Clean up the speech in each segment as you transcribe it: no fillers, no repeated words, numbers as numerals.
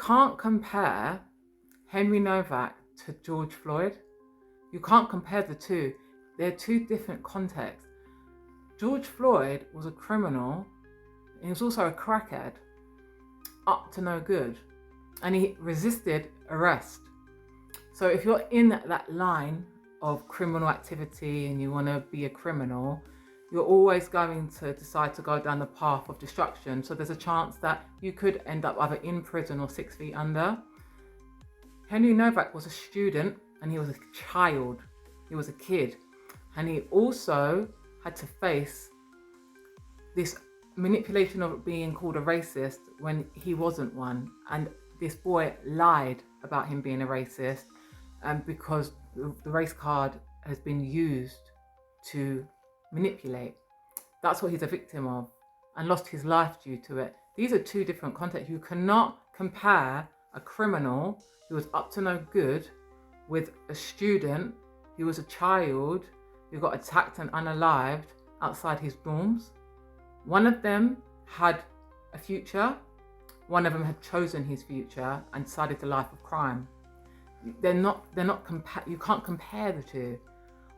can't compare Henry Novak to George Floyd. You can't compare the two. They're two different contexts. George Floyd was a criminal. He was also a crackhead, up to no good. And he resisted arrest. So if you're in that line of criminal activity and you want to be a criminal, you're always going to decide to go down the path of destruction. So there's a chance that you could end up either in prison or 6 feet under. Henry Novak was a student and he was a child. He was a kid. And he also had to face this manipulation of being called a racist when he wasn't one. And this boy lied about him being a racist because the race card has been used to manipulate. That's what he's a victim of and lost his life due to it. These are two different contexts. You cannot compare a criminal who was up to no good with a student who was a child who got attacked and unalived outside his dorms. One of them had a future. One of them had chosen his future and decided a life of crime. You can't compare the two.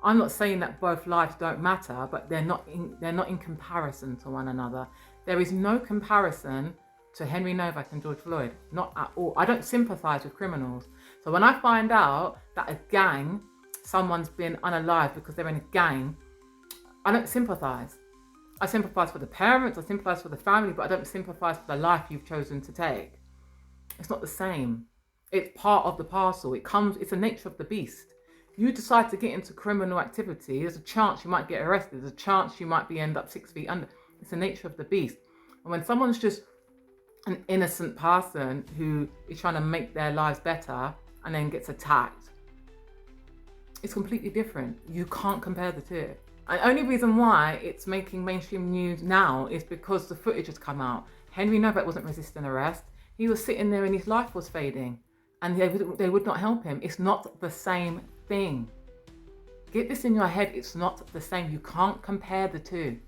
I'm not saying that both lives don't matter, but they're not in comparison to one another. There is no comparison to Henry Novak and George Floyd, not at all. I don't sympathise with criminals. So when I find out that a gang, someone's been unalived because they're in a gang, I don't sympathise. I sympathise for the parents, I sympathise for the family, but I don't sympathise for the life you've chosen to take. It's not the same. It's part of the parcel. It's the nature of the beast. You decide to get into criminal activity, there's a chance you might get arrested. There's a chance you might end up 6 feet under. It's the nature of the beast. And when someone's just an innocent person who is trying to make their lives better and then gets attacked, it's completely different. You can't compare the two. And the only reason why it's making mainstream news now is because the footage has come out. Henry Novak wasn't resisting arrest. He was sitting there and his life was fading. And they would not help him. It's not the same thing. Get this in your head. It's not the same. You can't compare the two.